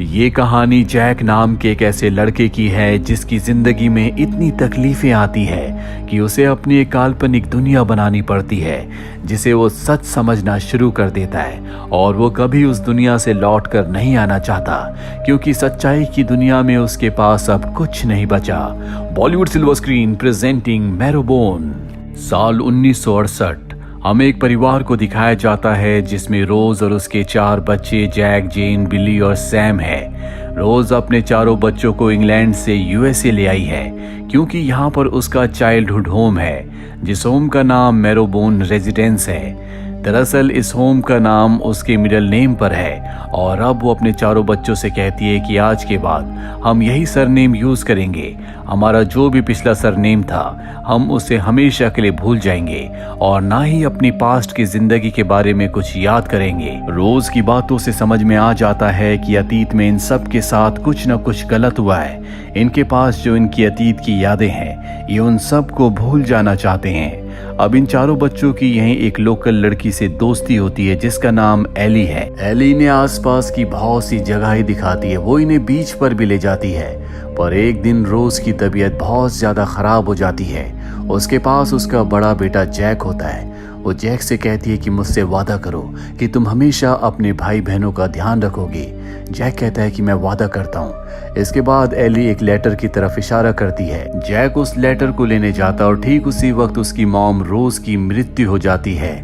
ये कहानी जैक नाम के एक ऐसे लड़के की है जिसकी जिंदगी में इतनी तकलीफें आती है कि उसे अपनी एक काल्पनिक दुनिया बनानी पड़ती है जिसे वो सच समझना शुरू कर देता है और वो कभी उस दुनिया से लौट कर नहीं आना चाहता क्योंकि सच्चाई की दुनिया में उसके पास अब कुछ नहीं बचा। बॉलीवुड सिल्वर स्क्रीन प्रेजेंटिंग मैरोबोन। साल 1968 हमें एक परिवार को दिखाया जाता है जिसमें रोज और उसके 4 बच्चे जैक, जेन, बिली और सैम है। रोज अपने चारों बच्चों को इंग्लैंड से यूएसए ले आई है क्योंकि यहाँ पर उसका चाइल्डहुड होम है जिस होम का नाम मैरोबोन रेजिडेंस है। दरअसल इस होम का नाम उसके मिडिल नेम पर है और अब वो अपने चारों बच्चों से कहती है कि आज के बाद हम यही सरनेम यूज करेंगे। हमारा जो भी पिछला सरनेम था हम उसे हमेशा के लिए भूल जाएंगे और ना ही अपनी पास्ट की जिंदगी के बारे में कुछ याद करेंगे। रोज की बातों से समझ में आ जाता है कि अतीत में इन सब के साथ कुछ न कुछ गलत हुआ है। इनके पास जो इनकी अतीत की यादें हैं ये उन सब को भूल जाना चाहते हैं। अब इन चारों बच्चों की यहीं एक लोकल लड़की से दोस्ती होती है जिसका नाम एली है। एली ने आसपास की बहुत सी जगहें दिखाती है, वो इन्हें बीच पर भी ले जाती है। पर एक दिन रोज की तबीयत बहुत ज्यादा खराब हो जाती है। उसके पास उसका बड़ा बेटा जैक होता है। वो जैक से कहती है कि मुझसे वादा करो कि तुम हमेशा अपने भाई बहनों का ध्यान रखोगे। जैक कहता है कि मैं वादा करता हूँ। इसके बाद एली एक लेटर की तरफ इशारा करती है। जैक उस लेटर को लेने जाता और ठीक उसी वक्त उसकी मॉम रोज की मृत्यु हो जाती है।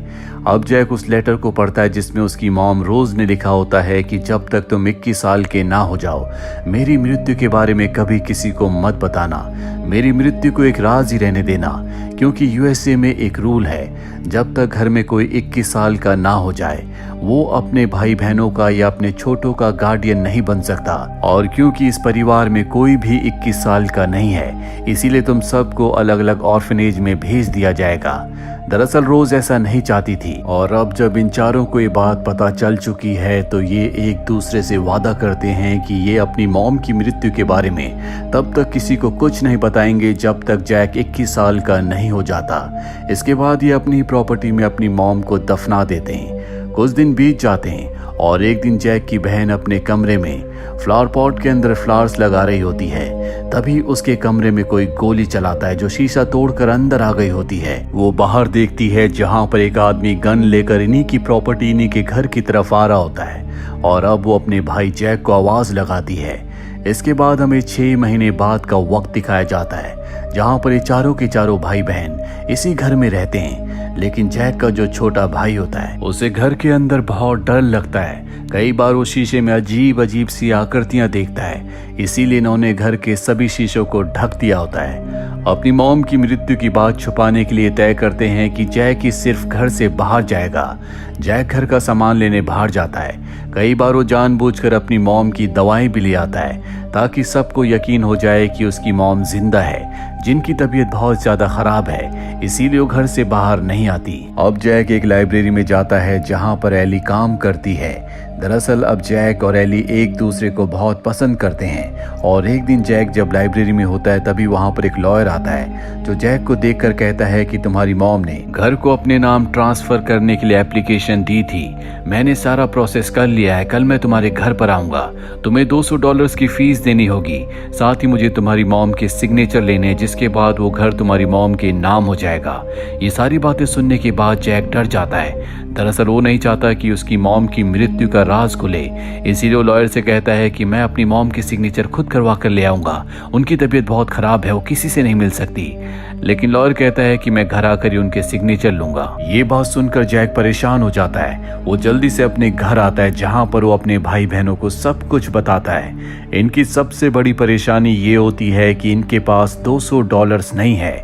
अब जैक उस लेटर को पढ़ता है जिसमें उसकी मॉम रोज ने लिखा होता है कि जब तक तुम 21 साल के ना हो जाओ मेरी मृत्यु के बारे में कभी किसी को मत बताना। मेरी मृत्यु को एक राज ही रहने देना क्योंकि यूएसए में एक रूल है, जब तक घर में कोई 21 साल का ना हो जाए वो अपने भाई बहनों का या अपने छोटों का गार्डियन नहीं बन सकता। और क्योंकि इस परिवार में कोई भी 21 साल का नहीं है इसीलिए तुम सबको अलग अलग ऑर्फनेज में भेज दिया जाएगा। दरअसल रोज ऐसा नहीं चाहती थी और अब जब इन चारों को ये बात पता चल चुकी है तो ये एक दूसरे से वादा करते हैं कि ये अपनी मॉम की मृत्यु के बारे में तब तक किसी को कुछ नहीं बताएंगे जब तक जैक 21 साल का नहीं हो जाता। इसके बाद ये अपनी प्रॉपर्टी में अपनी मॉम को दफना देते हैं। कुछ दिन बीत जाते हैं और एक दिन जैक की बहन अपने कमरे में फ्लावर पॉट के अंदर फ्लावर्स लगा रही होती है। तभी उसके कमरे में कोई गोली चलाता है जो शीशा तोड़कर अंदर आ गई होती है। वो बाहर देखती है जहां पर एक आदमी गन लेकर इन्हीं की प्रॉपर्टी इन्हीं के घर की तरफ आ रहा होता है और अब वो अपने भाई जैक को आवाज लगाती है। इसके बाद हमें 6 महीने बाद का वक्त दिखाया जाता है जहां पर ये चारों के चारों भाई बहन इसी घर में रहते हैं। लेकिन जैक का जो छोटा भाई होता है उसे घर के अंदर बहुत डर लगता है। कई बार वो शीशे में अजीब अजीब सी आकृतियां देखता है, इसीलिए इन्होंने घर के सभी शीशों को ढक दिया होता है। अपनी मॉम की मृत्यु की बात छुपाने के लिए तय करते हैं कि जैक ही सिर्फ घर से बाहर जाएगा। जैक घर का सामान लेने बाहर जाता है। कई बार वो जानबूझकर अपनी मॉम की दवाएं भी ले आता है ताकि सबको यकीन हो जाए कि उसकी मॉम जिंदा है जिनकी तबीयत बहुत ज्यादा खराब है, इसीलिए वो घर से बाहर नहीं आती। अब जैक एक लाइब्रेरी में जाता है जहां पर एली काम करती है। दरअसल अब जैक और एली एक दूसरे को बहुत पसंद करते हैं और एक दिन जैक जब लाइब्रेरी में होता है तभी वहां पर एक लॉयर आता है जो जैक को देखकर कहता है कि तुम्हारी मॉम ने घर को अपने नाम ट्रांसफर करने के लिए एप्लीकेशन दी थी। मैंने सारा प्रोसेस कर लिया है। कल मैं तुम्हारे घर पर आऊंगा। तुम्हें $200 की फीस देनी होगी। साथ ही मुझे तुम्हारी मॉम के सिग्नेचर लेने, जिसके बाद वो घर तुम्हारी मॉम के नाम हो जाएगा। ये सारी बातें सुनने के बाद जैक डर जाता है। दरअसल वो नहीं चाहता कि उसकी मॉम की मृत्यु का राज खुले, इसीलिए वो लॉयर से कहता है कि मैं अपनी मॉम की सिग्नेचर खुद करवा कर ले आऊंगा। उनकी तबीयत बहुत खराब है, वो किसी से नहीं मिल सकती। लेकिन लॉयर कहता है कि मैं घर आकर ही उनके सिग्नेचर लूंगा। ये बात सुनकर जैक परेशान हो जाता है। वो जल्दी से अपने घर आता है जहां पर वो अपने भाई बहनों को सब कुछ बताता है। इनकी सबसे बड़ी परेशानी ये होती है कि इनके पास $200 नहीं है।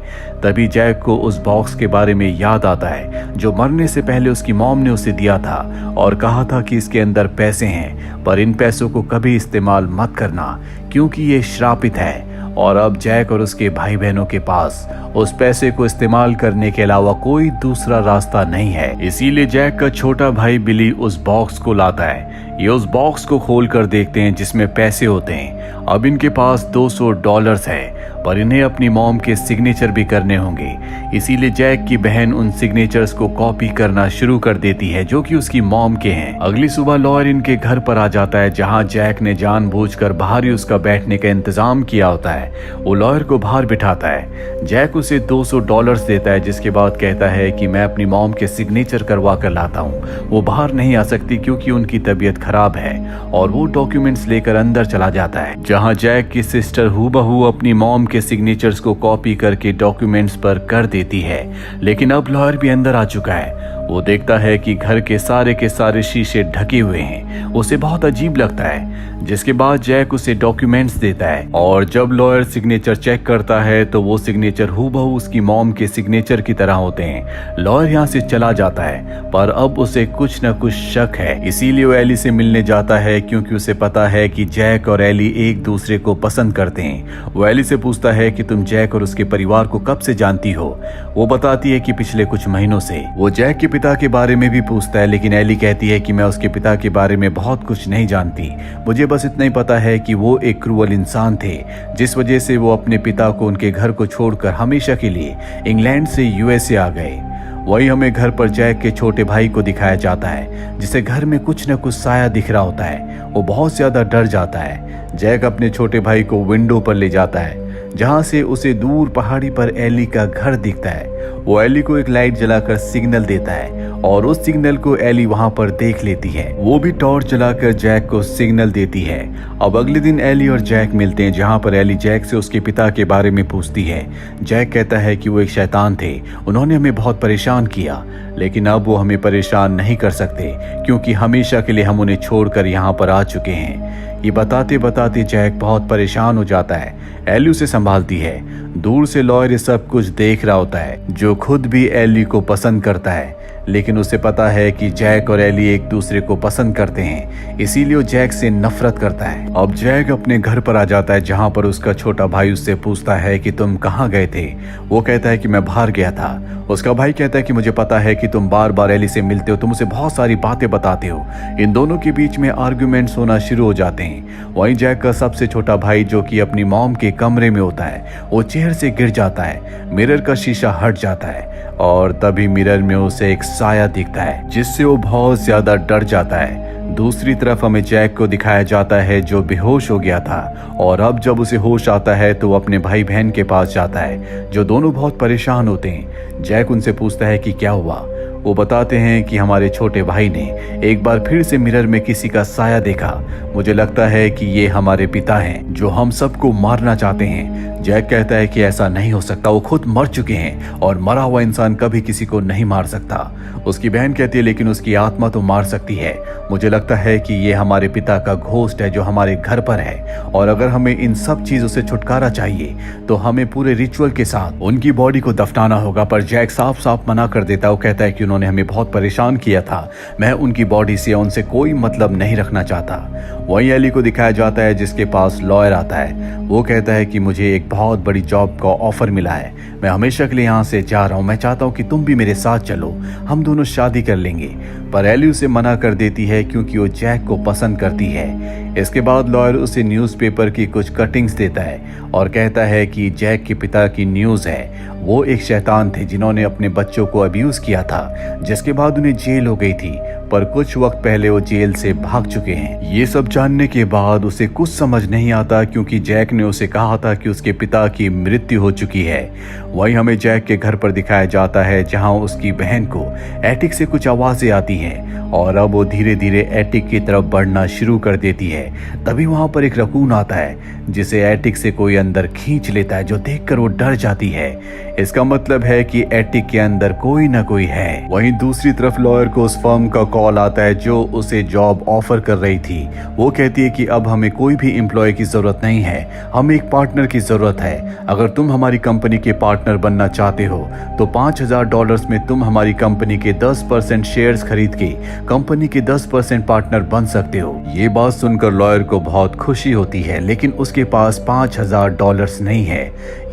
तभी जैक को उस बॉक्स के बारे में याद आता है जो मरने से पहले उसकी मॉम ने उसे दिया था और कहा था कि इसके अंदर पैसे हैं, पर इन पैसों को कभी इस्तेमाल मत करना क्योंकि ये श्रापित है। और अब जैक और उसके भाई बहनों के पास उस पैसे को इस्तेमाल करने के अलावा कोई दूसरा रास्ता नहीं है। इसीलिए जैक का छोटा भाई बिली उस बॉक्स को लाता है। ये उस बॉक्स को खोल कर देखते हैं जिसमें पैसे होते हैं। अब इनके पास $200 है, पर इन्हें अपनी मॉम के सिग्नेचर भी करने होंगे। इसीलिए जैक की बहन उन सिग्नेचर्स को कॉपी करना शुरू कर देती है जो कि उसकी मॉम के हैं। अगली सुबह लॉयर इनके घर पर आ जाता है, जहां जैक ने जानबूझकर बाहर ही उसका बैठने का इंतजाम किया होता है। वो लॉयर को बाहर बिठाता है। जैक उसे $200 देता है, जिसके बाद कहता है कि मैं अपनी मॉम के सिग्नेचर करवा कर लाता हूँ। वो बाहर नहीं आ सकती क्योंकि उनकी तबीयत खराब है, और वो डॉक्यूमेंट्स लेकर अंदर चला जाता है, जहां जैक की सिस्टर हूबहू अपनी मॉम के सिग्नेचर्स को कॉपी करके डॉक्यूमेंट्स पर कर देती है। लेकिन अब लॉयर भी अंदर आ चुका है। वो देखता है कि घर के सारे शीशे ढके हुए हैं। उसे बहुत अजीब लगता है, जिसके बाद जैक उसे डॉक्यूमेंट्स देता है, और जब लॉयर सिग्नेचर चेक करता है तो वो सिग्नेचर हूबहू उसकी मॉम के सिग्नेचर की तरह होते हैं। लॉयर यहाँ से चला जाता है, पर अब उसे कुछ न कुछ शक है। इसीलिए वो एली से मिलने जाता है, क्योंकि उसे पता है कि जैक और एली एक दूसरे को पसंद करते हैं। वो एली से पूछता है कि तुम जैक और उसके परिवार को कब से जानती हो। वो बताती है कि पिछले कुछ महीनों से। वो जैक के पिता के बारे में भी पूछता है, लेकिन एली कहती है कि मैं उसके पिता के बारे में बहुत कुछ नहीं जानती, मुझे बस इतना ही पता है कि वो एक क्रूअल इंसान थे, जिस वजह से वो अपने पिता को उनके घर को छोड़कर हमेशा के लिए इंग्लैंड से यूएसए आ गए। वही हमें घर पर जैक के छोटे भाई को दिखाया जाता है, जिसे घर में कुछ न कुछ साया दिख रहा होता है। वो बहुत ज्यादा डर जाता है। जैक अपने छोटे भाई को विंडो पर ले जाता है, जहां से उसे दूर पहाड़ी पर एली का घर दिखता है। वो एली को एक लाइट जलाकर सिग्नल देता है, और उस सिग्नल को एली वहां पर देख लेती है। वो भी टॉर्च जलाकर जैक को सिग्नल देती है। अब अगले दिन एली और जैक मिलते हैं, जहां पर एली जैक से उसके पिता के बारे में पूछती है। जैक कहता है कि वो एक शैतान थे, उन्होंने हमें बहुत परेशान किया, लेकिन अब वो हमें परेशान नहीं कर सकते, क्योंकि हमेशा के लिए हम उन्हें छोड़कर यहाँ पर आ चुके हैं। ये बताते बताते जैक बहुत परेशान हो जाता है। एली उसे संभालती है। दूर से लॉयर सब कुछ देख रहा होता है, जो खुद भी एली को पसंद करता है, लेकिन उसे पता है कि जैक और एली एक दूसरे को पसंद करते हैं, इसीलिए वो जैक से नफरत करता है। अब जैक अपने घर पर आ जाता है, जहां पर उसका छोटा भाई उससे पूछता है कि तुम कहाँ गए थे। वो कहता है कि मैं बाहर गया था। उसका भाई कहता है कि मुझे पता है कि तुम बार बार एली से मिलते हो, तुम उसे बहुत सारी बातें बताते हो। इन दोनों के बीच में आर्ग्यूमेंट्स होना शुरू हो जाते हैं। वहीं जैक का सबसे छोटा भाई, जो कि अपनी मॉम के कमरे में होता है, वो चेयर से गिर जाता है। मिरर का शीशा हट जाता है, और तभी मिरर में उसे एक साया दिखता है, जिससे वो बहुत ज्यादा डर जाता है। दूसरी तरफ हमें जैक को दिखाया जाता है, जो बेहोश हो गया था, और अब जब उसे होश आता है तो वो अपने भाई बहन के पास जाता है, जो दोनों बहुत परेशान होते हैं। जैक उनसे पूछता है कि क्या हुआ। वो बताते हैं कि हमारे छोटे भाई ने एक बार फिर से मिरर में किसी का साया देखा। मुझे लगता है कि ये हमारे पिता हैं, जो हम सबको मारना चाहते हैं। जैक कहता है कि ऐसा नहीं हो सकता, वो खुद मर चुके हैं, और मरा हुआ इंसान कभी किसी को नहीं मार सकता। उसकी बहन कहती है लेकिन उसकी आत्मा तो मार सकती है। मुझे लगता है कि ये हमारे पिता का घोस्ट है, जो हमारे घर पर है, और अगर हमें इन सब चीजों से छुटकारा चाहिए तो हमें पूरे रिचुअल के साथ उनकी बॉडी को दफनाना होगा। पर जैक साफ साफ मना कर देता है। वो कहता है कि उन्होंने हमें बहुत परेशान किया था, मैं उनकी बॉडी से उनसे कोई मतलब नहीं रखना चाहता। वहीं एली को दिखाया जाता है, जिसके पास लॉयर आता है। वो कहता है कि मुझे एक बहुत बड़ी जॉब का ऑफर मिला है, मैं हमेशा के लिए यहाँ से जा रहा हूँ, मैं चाहता हूँ कि तुम भी मेरे साथ चलो, हम दोनों शादी कर लेंगे। पर एली उसे मना कर देती है, क्योंकि वो जैक को पसंद करती है। इसके बाद लॉयर उसे न्यूज़पेपर की कुछ कटिंग्स देता है, और कहता है कि जैक के पिता की न्यूज़ है, वो एक शैतान थे जिन्होंने अपने बच्चों को अब्यूज किया था, जिसके बाद उन्हें जेल हो गई थी, पर कुछ वक्त पहले वो जेल से भाग चुके हैं। ये सब जानने के बाद उसे कुछ समझ नहीं आता, क्योंकि जैक ने उसे कहा था कि उसके पिता की मृत्यु हो चुकी है। वहीं हमें जैक के घर पर दिखाया जाता है, जहां उसकी बहन को एटिक से कुछ आवाजें आती हैं, और अब वो धीरे धीरे एटिक की तरफ बढ़ना शुरू कर देती है। तभी वहां पर एक रकून आता है, जिसे एटिक से कोई अंदर खींच लेता है, जो देखकर वो डर जाती है। इसका मतलब है कि एटिक के अंदर कोई ना कोई है। वहीं दूसरी तरफ लॉयर को उस फर्म का कॉल आता है, जो उसे जॉब ऑफर कर रही थी। वो कहती है कि अब हमें कोई भी एम्प्लॉय की जरूरत नहीं है, हमें एक पार्टनर की जरूरत है। अगर तुम हमारी कंपनी के पार्टनर बनना चाहते हो तो $5000 में तुम हमारी कंपनी के 10% शेयर्स खरीद के कंपनी के 10% पार्टनर बन सकते हो। ये बात सुनकर लॉयर को बहुत खुशी होती है, लेकिन उसके पास $5000 नहीं है।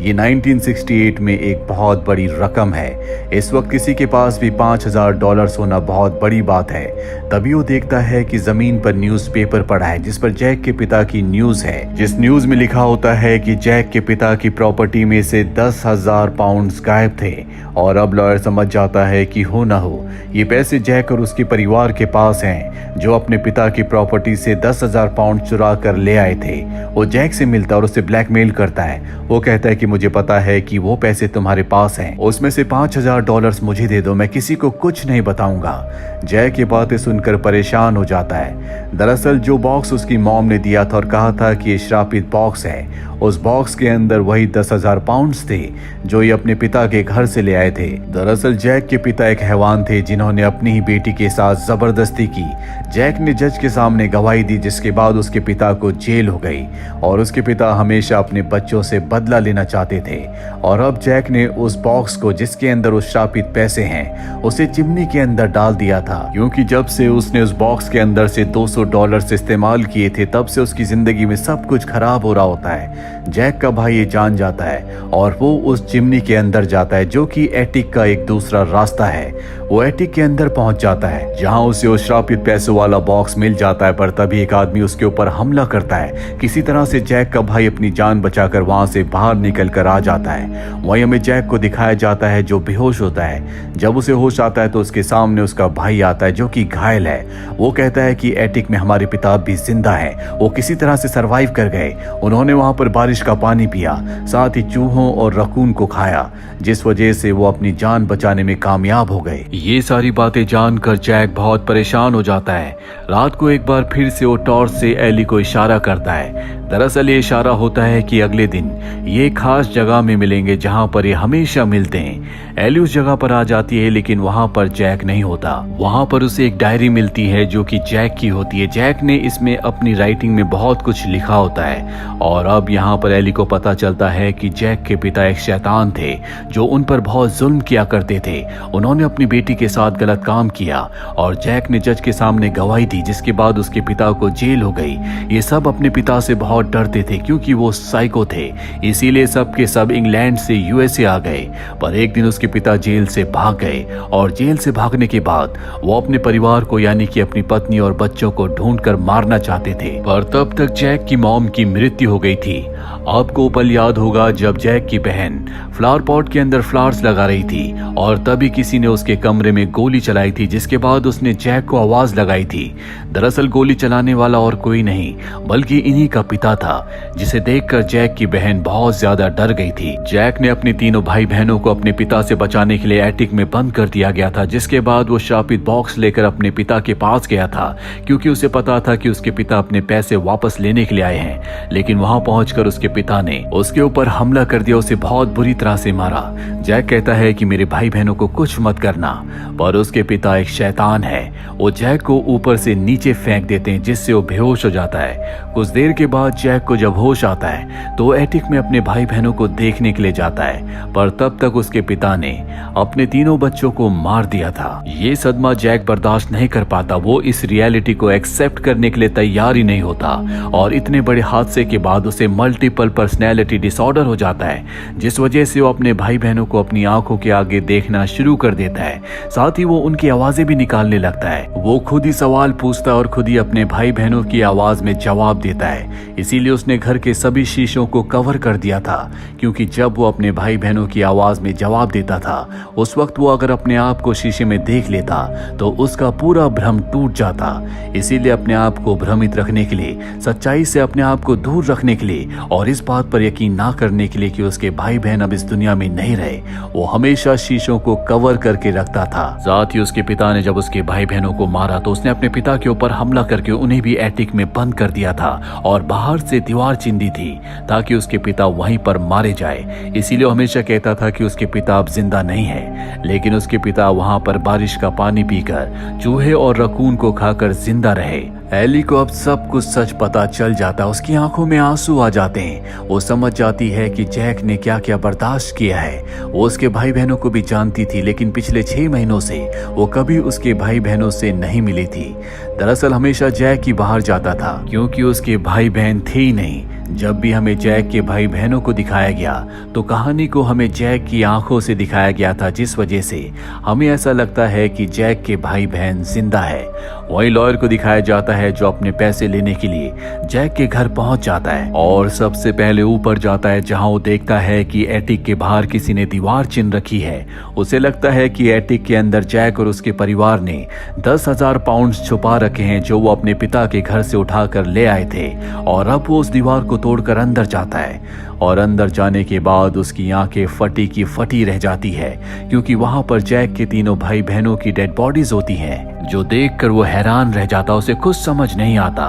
ये 1968 में एक बहुत बड़ी रकम है। इस वक्त किसी के पास भी $5000 होना बहुत बड़ी बात है। है। तभी वो देखता है कि जमीन पर न्यूज़पेपर पड़ा है जिस पर जैक के पिता की न्यूज है, जिस न्यूज में लिखा होता है कि जैक के पिता की प्रॉपर्टी में से 10,000 पाउंड्स गायब थे और अब लॉयर समझ जाता है कि हो ना हो ये पैसे जैक और उसके परिवार के पास हैं जो अपने पिता की प्रॉपर्टी से 10,000 पाउंड चुरा कर ले आए थे। वो जैक से मिलता और उसे ब्लैकमेल करता है। वो कहता है कि मुझे पता है कि वो पैसे तुम्हारे पास हैं, उसमें से $5,000 मुझे दे दो, मैं किसी को कुछ नहीं बताऊंगा। जैक ये बातें सुनकर परेशान हो जाता है। दरअसल जो बॉक्स उसकी मॉम ने दिया था और कहा था कि ये श्रापित बॉक्स है, उस बॉक्स के अंदर वही 10,000 पाउंड्स थे जो ये अपने पिता के घर से ले आए थे। दरअसल जैक के पिता एक हैवान थे जिन्होंने अपनी ही बेटी के साथ जबरदस्ती की। जैक ने जज के सामने गवाही दी जिसके बाद उसके पिता को जेल हो गई और उसके पिता हमेशा अपने बच्चों से बदला लेना चाहते थे। और अब जैक ने उस बॉक्स को जिसके अंदर उस श्रापित पैसे हैं उसे चिमनी के अंदर डाल दिया था, क्योंकि जब से उसने उस बॉक्स के अंदर से $200 इस्तेमाल किए थे तब से उसकी जिंदगी में सब कुछ खराब हो रहा होता है। जैक का भाई ये जान जाता है और वो उस चिमनी के अंदर जाता है जो कि एटिक का एक दूसरा रास्ता है। वो एटिक के अंदर पहुंच जाता है जहां उसे वो श्रापित पैसों वाला बॉक्स मिल जाता है, पर तभी एक आदमी उसके ऊपर हमला करता है। किसी तरह से जैक का भाई अपनी जान बचाकर वहां से बाहर निकल कर आ जाता है। वहीं हमें जैक को दिखाया जाता है जो बेहोश होता है। जब उसे होश आता है तो उसके सामने उसका भाई आता है जो कि घायल है। वो कहता है कि एटिक में हमारे पिता भी जिंदा है, वो किसी तरह से सरवाइव कर गए। उन्होंने वहां पर बारिश का पानी पिया, साथ ही चूहों और रकून को खाया, जिस वजह से वो अपनी जान बचाने में कामयाब हो गए। ये सारी बातें जानकर जैक बहुत परेशान हो जाता है। रात को एक बार फिर से वो टॉर्च से एली को इशारा करता है। दरअसल ये इशारा होता है कि अगले दिन ये खास जगह में मिलेंगे जहां पर ये हमेशा मिलते हैं। एली उस जगह पर आ जाती है लेकिन वहां पर जैक नहीं होता। वहां पर उसे एक डायरी मिलती है जो कि जैक की होती है। जैक ने इसमें अपनी राइटिंग में बहुत कुछ लिखा होता है और अब यहाँ पर एली को पता चलता है कि जैक के पिता एक शैतान थे जो उन पर बहुत जुल्म किया करते थे। उन्होंने अपनी बेटी के साथ गलत काम किया और जैक ने जज के सामने गवाही दी जिसके बाद उसके पिता को जेल हो गई। ये सब अपने पिता से बहुत डरते थे क्योंकि वो साइको थे, इसीलिए सब के सब इंग्लैंड से यूएसए आ गए। पर एक दिन उसके पिता जेल से भाग गए और जेल से भागने के बाद वो अपने परिवार को यानी कि अपनी पत्नी और बच्चों को ढूंढकर मारना चाहते थे। पर तब तक जैक की मॉम की मृत्यु हो गई थी। आपको पल याद होगा जब जैक की बहन फ्लावर पॉट के अंदर फ्लावर्स लगा रही थी और तभी किसी ने उसके कमरे में गोली चलाई थी, जिसके बाद उसने जैक को आवाज लगाई थी। दरअसल गोली चलाने वाला और कोई नहीं बल्कि इन्हीं का पिता था, जिसे देखकर जैक की बहन बहुत ज्यादा डर गई थी। जैक ने अपने तीनों भाई बहनों को अपने पिता से बचाने के लिए एटिक में बंद कर दिया गया था, जिसके बाद वो श्रापित बॉक्स लेकर अपने पिता के पास गया था क्योंकि उसे पता था कि उसके पिता अपने पैसे वापस लेने के लिए आए हैं। लेकिन वहां पहुंचकर उसके पिता ने उसके ऊपर हमला कर दिया, उसे बहुत बुरी तरह से मारा। जैक कहता है कि मेरे भाई बहनों को कुछ मत करना, पर उसके पिता एक शैतान है। वो जैक को ऊपर से नीचे फेंक देते हैं जिससे वो बेहोश हो जाता है। कुछ देर के बाद जैक को जब होश आता है तो वो एटिक में अपने भाई बहनों को देखने के लिए जाता है, पर तब तक उसके पिता ने अपने तीनों बच्चों को मार दिया था। ये सदमा जैक बर्दाश्त नहीं कर पाता, वो इस रियलिटी को एक्सेप्ट करने के लिए तैयार ही नहीं होता और इतने बड़े हादसे के बाद उसे मल्टीपल पर्सनैलिटी डिसऑर्डर हो जाता है, जिस वजह से वो अपने भाई बहनों को अपनी आंखों के आगे देखना शुरू कर देता है। साथ ही वो उनकी आवाजें भी निकालने लगता है। वो खुद ही सवाल पूछता और खुद ही अपने भाई बहनों की आवाज में जवाब देता है। इसीलिए उसने घर के सभी शीशों को कवर कर दिया था, क्योंकि जब वो अपने भाई बहनों की आवाज में जवाब देता था उस वक्त वो अगर अपने आप को शीशे में देख लेता तो उसका पूरा भ्रम टूट जाता। इसीलिए अपने आप को भ्रमित रखने के लिए, सच्चाई से अपने आप को दूर रखने के लिए और इस बात पर यकीन ना करने के लिए कि उसके भाई बहन अब इस दुनिया में नहीं रहे, वो हमेशा शीशों को कवर करके रखता था। साथ ही उसके पिता ने जब उसके भाई बहनों को मारा तो उसने अपने पिता के ऊपर हमला करके उन्हें भी एटिक में बंद कर दिया था और बाहर से दीवार चिंदी थी ताकि उसके पिता वहीं पर मारे जाए। इसीलिए वो हमेशा कहता था कि उसके पिता अब जिंदा नहीं है, लेकिन उसके पिता वहां पर बारिश का पानी पीकर चूहे और रकून को खाकर जिंदा रहे। एली को अब सब कुछ सच पता चल जाता, उसकी आंखों में आंसू आ जाते हैं। वो समझ जाती है कि जैक ने क्या क्या बर्दाश्त किया है। वो उसके भाई बहनों को भी जानती थी, लेकिन पिछले 6 महीनों से वो कभी उसके भाई बहनों से नहीं मिली थी। दरअसल हमेशा जैक ही बाहर जाता था क्योंकि उसके भाई बहन थे ही नहीं। जब भी हमें जैक के भाई बहनों को दिखाया गया तो कहानी को हमें जैक की आंखों से दिखाया गया था, जिस वजह से हमें ऐसा लगता है कि जैक के भाई बहन जिंदा है। वही लॉयर को दिखाया जाता है जो अपने पैसे लेने के लिए जैक के घर पहुंच जाता है और सबसे पहले ऊपर जाता है, जहां वो देखता है कि एटिक के बाहर किसी ने दीवार चिन्ह रखी है। उसे लगता है कि एटिक के अंदर जैक और उसके परिवार ने 10,000 पाउंड छुपा रखे हैं जो वो अपने पिता के घर से उठाकर ले आए थे, और अब वो उस दीवार को तोड़कर अंदर जाता है। और अंदर जाने के बाद उसकी आंखें फटी की फटी रह जाती है, क्योंकि वहां पर जैक के तीनों भाई बहनों की डेड बॉडीज होती हैं, जो देखकर वो हैरान रह जाता। उसे कुछ समझ नहीं आता।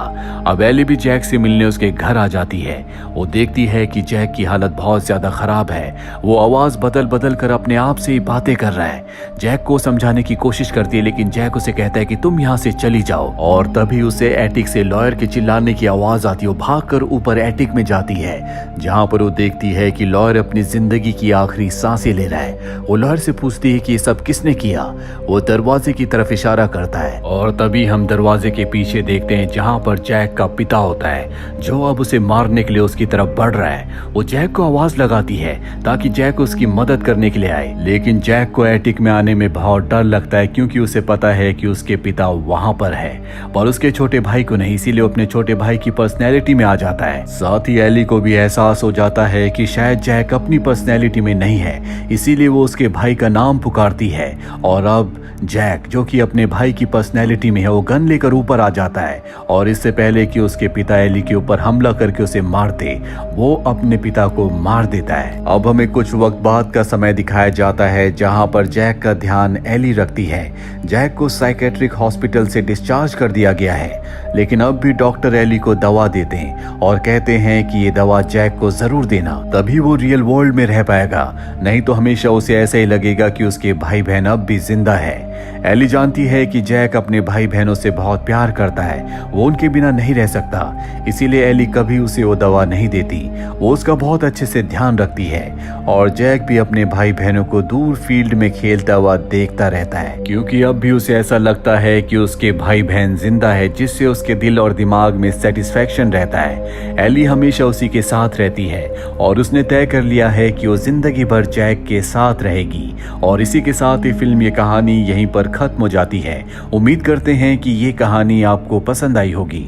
अब एली भी जैक से मिलने उसके घर आ जाती है। वो देखती है कि जैक की हालत बहुत ज्यादा खराब है। वो आवाज बदल बदल कर अपने आप से ही बातें कर रहा है। जैक को समझाने की कोशिश करती है, लेकिन जैक उसे कहता है कि तुम यहाँ से चली जाओ। और तभी उसे एटिक से लॉयर के चिल्लाने की आवाज आती है। वो भागकर ऊपर एटिक में जाती है, जहाँ पर वो देखती है कि लॉयर अपनी जिंदगी की आखिरी सांसें ले रहा है। वो लॉयर से पूछती है कि ये सब किसने किया। वो दरवाजे की तरफ इशारा करता है और तभी हम दरवाजे के पीछे देखते हैं जहां पर जैक का पिता होता है, जो अब उसे मारने के लिए उसकी तरफ बढ़ रहा है। वो जैक को आवाज लगाती है ताकि जैक उसकी मदद करने के लिए आए, लेकिन जैक को एटिक में आने में बहुत डर लगता है, क्योंकि उसे पता है कि उसके पिता वहां पर है पर उसके छोटे भाई को नहीं। इसीलिए अपने छोटे भाई की पर्सनैलिटी में आ जाता है। साथ ही एली को भी एहसास हो जाता है कि शायद जैक अपनी पर्सनैलिटी में नहीं है, इसीलिए वो उसके भाई का नाम पुकारती है। और अब जैक, जो कि अपने भाई की पर्सनैलिटी में है, वो गन लेकर ऊपर आ जाता है और इससे पहले कि उसके पिता एली के ऊपर हमला करके उसे मार दे, वो अपने पिता को मार देता है। अब हमें कुछ वक्त बाद का समय दिखाया जाता है, जहां पर जैक का ध्यान एली रखती है। जैक को साइकेट्रिक हॉस्पिटल से डिस्चार्ज कर दिया गया है, लेकिन अब भी डॉक्टर एली को दवा देते हैं और कहते हैं कि ये दवा जैक को जरूर देना, तभी वो रियल वर्ल्ड में रह पाएगा, नहीं तो हमेशा उसे ऐसा ही लगेगा कि उसके भाई बहन अब भी जिंदा है। एली जानती है कि जैक अपने भाई बहनों से बहुत प्यार करता है, वो उनके बिना नहीं रह सकता, इसीलिए एली कभी उसे वो दवा नहीं देती। वो उसका बहुत अच्छे से ध्यान रखती है और जैक भी अपने भाई बहनों को दूर फील्ड में खेलता हुआ देखता रहता है, क्योंकि अब भी उसे ऐसा लगता है कि उसके भाई बहन जिंदा है, जिससे उसके दिल और दिमाग में सेटिस्फेक्शन रहता है। एली हमेशा उसी के साथ रहती है और उसने तय कर लिया है कि वो जिंदगी भर जैक के साथ रहेगी। और इसी के साथ ही फिल्म ये कहानी यहीं पर खत्म हो जाती है। उम्मीद करते हैं कि ये कहानी आपको पसंद आई होगी।